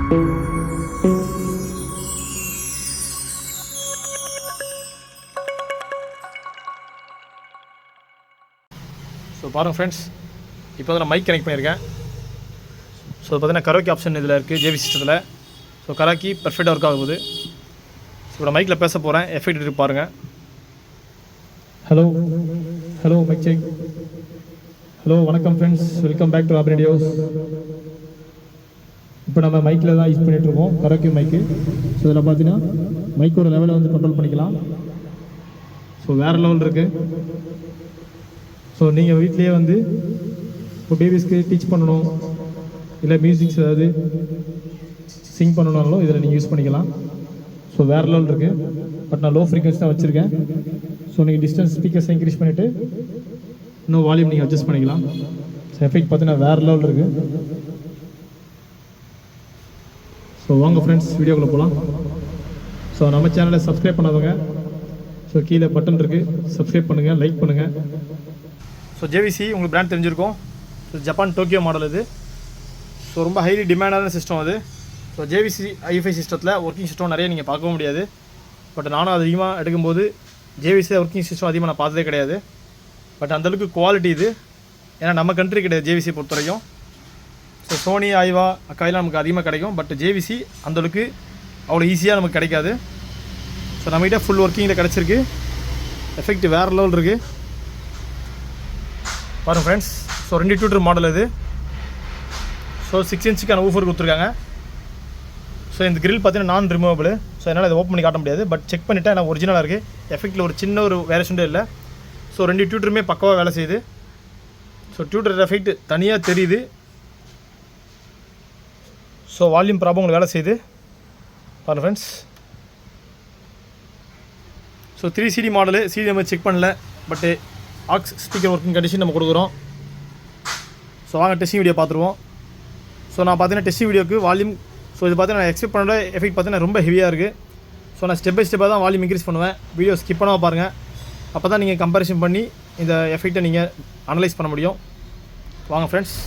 So பாருங்கள் friends, இப்போ வந்து நான் மைக் கனெக்ட் பண்ணியிருக்கேன். ஸோ பார்த்தீங்கன்னா கரோக்கி ஆப்ஷன் இதில் இருக்குது ஜேவி சிஸ்டத்தில். ஸோ கராக்கி பர்ஃபெக்டாக ஒர்க் ஆகுது. ஸோ நான் மைக்கில் பேச போகிறேன், எஃபெக்ட் இருக்கு பாருங்கள். Hello hello mike check. Hello வணக்கம் friends, welcome back to app radios. இப்போ நம்ம மைக்கில் தான் யூஸ் பண்ணிகிட்ருக்கோம், கரோக்கி மைக்கு. ஸோ இதில் பார்த்தீங்கன்னா மைக்கோட லெவலை வந்து கண்ட்ரோல் பண்ணிக்கலாம். ஸோ வேறு லெவல் இருக்குது. ஸோ நீங்கள் வீட்லேயே வந்து இப்போ பேபிஸ்க்கு டீச் பண்ணணும், இல்லை மியூசிக்ஸ் ஏதாவது சிங் பண்ணணுன்னாலும் இதில் நீங்கள் யூஸ் பண்ணிக்கலாம். ஸோ வேறு லெவல் இருக்குது. பட் நான் லோ ஃப்ரீக்வன்சி தான் வச்சுருக்கேன். ஸோ நீங்கள் டிஸ்டன்ஸ் ஸ்பீக்கர்ஸை இன்க்ரீஸ் பண்ணிவிட்டு இன்னும் வால்யூம் நீங்கள் அட்ஜஸ்ட் பண்ணிக்கலாம். ஸோ எஃபெக்ட் பார்த்தீங்கன்னா வேறு லெவல் இருக்குது. ஸோ வாங்க ஃப்ரெண்ட்ஸ், வீடியோக்குள்ளே போகலாம். ஸோ நம்ம சேனலை சப்ஸ்கிரைப் பண்ணாதவங்க ஸோ கீழே பட்டன் இருக்குது, சப்ஸ்கிரைப் பண்ணுங்கள், லைக் பண்ணுங்கள். ஸோ ஜேவிசி உங்களுக்கு பிராண்ட் தெரிஞ்சிருக்கும். ஸோ ஜப்பான் டோக்கியோ மாடல் இது. ஸோ ரொம்ப ஹைலி டிமாண்டான சிஸ்டம் அது. ஸோ ஜேவிசி ஐஃபை சிஸ்டத்தில் ஒர்க்கிங் சிஸ்டம் நிறைய நீங்கள் பார்க்கவும் முடியாது. பட் நானும் அதிகமாக எடுக்கும்போது ஜேவிசி ஒர்க்கிங் சிஸ்டம் அதிகமாக நான் பார்த்ததே கிடையாது. பட் அந்தளவுக்கு குவாலிட்டி இது. ஏன்னா நம்ம கண்ட்ரி கிடையாது ஜேவிசி பொறுத்த வரைக்கும். ஸோ சோனி, ஐவா, அக்காயெல்லாம் நமக்கு அதிகமாக கிடைக்கும். பட் ஜேவிசி அந்தளவுக்கு அவ்வளோ ஈஸியாக நமக்கு கிடைக்காது. ஸோ நம்மகிட்ட ஃபுல் ஒர்க்கிங்கில் கிடச்சிருக்கு. எஃபெக்ட் வேறு லெவல் இருக்குது பாருங்கள் ஃப்ரெண்ட்ஸ். ஸோ 2 டியூட்டர் மாடல் இது. ஸோ 6 இன்ச்சுக்கான ஊஃபர் கொடுத்துருக்காங்க. ஸோ இந்த கிரில் பார்த்தீங்கன்னா நான் ரிமூவபிள். ஸோ என்னால் இதை ஓப்பன் பண்ணி காட்ட முடியாது. பட் செக் பண்ணிவிட்டேன், நான் ஒரிஜினலாக இருக்குது. எஃபெக்ட்டில் ஒரு சின்ன ஒரு வேரியேஷன் இல்லை. ஸோ 2 டியூட்டருமே பக்கவாக வேலை செய்யுது. ஸோ டியூட்டர் எஃபெக்ட் தனியாக தெரியுது. ஸோ வால்யூம் ப்ராப்ளம் உங்களுக்கு வேலை செய்யுது பாருங்கள் friends. So 3 CD model. CD நம்ம செக் பண்ணல, பட்டு ஆக்ஸ் ஸ்பீக்கர் ஒர்க்கிங் கண்டிஷன் நம்ம கொடுக்குறோம். ஸோ வாங்க டெஸ்டிங் வீடியோ பார்த்துருவோம். ஸோ நான் பார்த்தீங்கன்னா டெஸ்டிங் வீடியோக்கு வால்யூம், ஸோ இது பார்த்தீங்கன்னா நான் எக்ஸ்பெக்ட் பண்ணோட எஃபெக்ட் பார்த்தீங்கன்னா ரொம்ப ஹெவியாக இருக்குது. ஸோ நான் ஸ்டெப் பை ஸ்டெப்பாக தான் வால்யூம் இன்க்ரீஸ் பண்ணுவேன். வீடியோ ஸ்கிப் பண்ணாமல் பாருங்கள். அப்போ தான் நீங்கள் கம்பேரிசன் பண்ணி இந்த எஃபெக்ட்டை நீங்கள் அனலைஸ் பண்ண முடியும். வாங்க ஃப்ரெண்ட்ஸ்.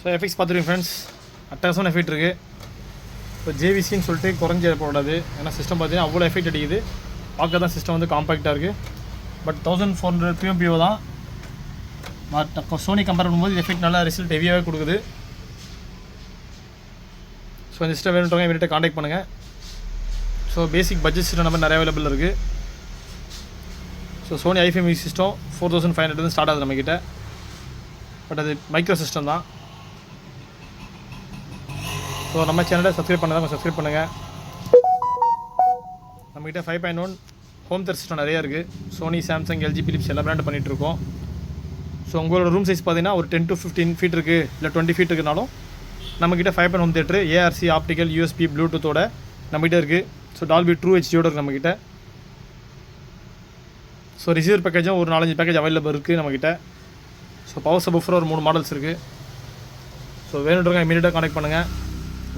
ஸோ எஃபெக்ட்ஸ் பார்த்துருங்க ஃப்ரெண்ட்ஸ், அட்டகாசமான எஃபெக்ட் இருக்குது. இப்போ ஜேவிசின்னு சொல்லிட்டு குறைஞ்சி போடாது, ஏன்னா சிஸ்டம் பார்த்தீங்கன்னா அவ்வளோ எஃபெக்ட் அடிக்குது. பார்க்க தான் சிஸ்டம் வந்து காம்பேக்டாக இருக்குது. பட் 1400 PMPO தான். பட் சோனி கம்பேர் பண்ணும்போது இது எஃபெக்ட் நல்லா ரிசல்ட் ஹெவியாகவே கொடுக்குது. ஸோ இந்த சிஸ்டம் வேணுன்றவங்க இவர்கிட்ட காண்டாக்ட் பண்ணுங்கள். ஸோ பேசிக் பட்ஜெட் சிஸ்டம் நம்ம நிறைய அவைலபிள் இருக்குது. So Sony hifi music system 4500 start ஆகுது நம்மக்கிட்ட. பட் அது மைக்ரோ சிஸ்டம் தான். ஸோ நம்ம சேனலை சப்ஸ்கிரைப் பண்ணால் சப்ஸ்கிரைப் பண்ணுங்கள். நம்மக்கிட்ட 5.1 ஹோம் தேட்டர் சிஸ்டம் நிறையா இருக்குது. சோனி, சாம்சங், எல்ஜி, பிலிப்ஸ் எல்லா பிராண்டும் பண்ணிகிட்ருக்கோம். ஸோ உங்களோட ரூம் சைஸ் பார்த்தீங்கன்னா ஒரு 10 to 15 ஃபீட் இருக்குது, இல்லை 20 ஃபீட் இருக்குனாலும் நம்மக்கிட்ட 5.1 home theatre ARC, optical, USB, ப்ளூடூத்தோட நம்மகிட்ட இருக்குது. ஸோ டால்பி ட்ரூ ஹெச்டியோட இருக்குது நம்மக்கிட்ட. ஸோ ரிசீவர் பேக்கேஜும் ஒரு 4-5 பேக்கேஜ் அவைலபிள் இருக்குது நம்மக்கிட்ட. ஸோ பவர் சப்வூஃபர் ஒரு 3 மாடல்ஸ் இருக்குது. ஸோ வேணுன்றவங்க இமீடியட்டாக கான்டெக்ட் பண்ணுங்கள்.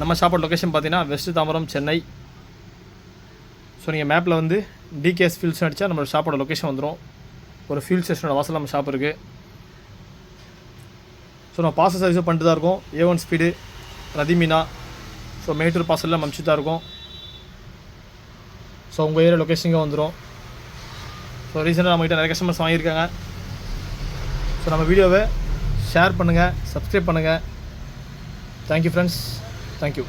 நம்ம ஷாப்போட லொக்கேஷன் பார்த்தீங்கன்னா வெஸ்ட் தாம்பரம், சென்னை. ஸோ நீங்கள் மேப்பில் வந்து டிகேஎஸ் ஃபியூல்ஸ் அடித்தா நம்மளோட ஷாப்போட லொக்கேஷன் வந்துடும். ஒரு ஃபியூல் ஸ்டேஷனோட வாசல் நம்ம ஷாப் இருக்குது. ஸோ நம்ம பார்சல் சர்வீஸும் பண்ணிட்டு தான் இருக்கோம். A1 speed, Rathimeena, so Mettur பார்சலில் நம்ம அனுப்பிச்சு தான் இருக்கோம். ஸோ உங்கள் ஏரியா லொக்கேஷனுக்கு வந்துடும். ஸோ ரீசெண்டாக நம்மகிட்ட நிறைய கஸ்டமர்ஸ் வாங்கியிருக்காங்க. ஸோ நம்ம வீடியோவை ஷேர் பண்ணுங்கள், சப்ஸ்கிரைப் பண்ணுங்கள். Thank you friends, thank you.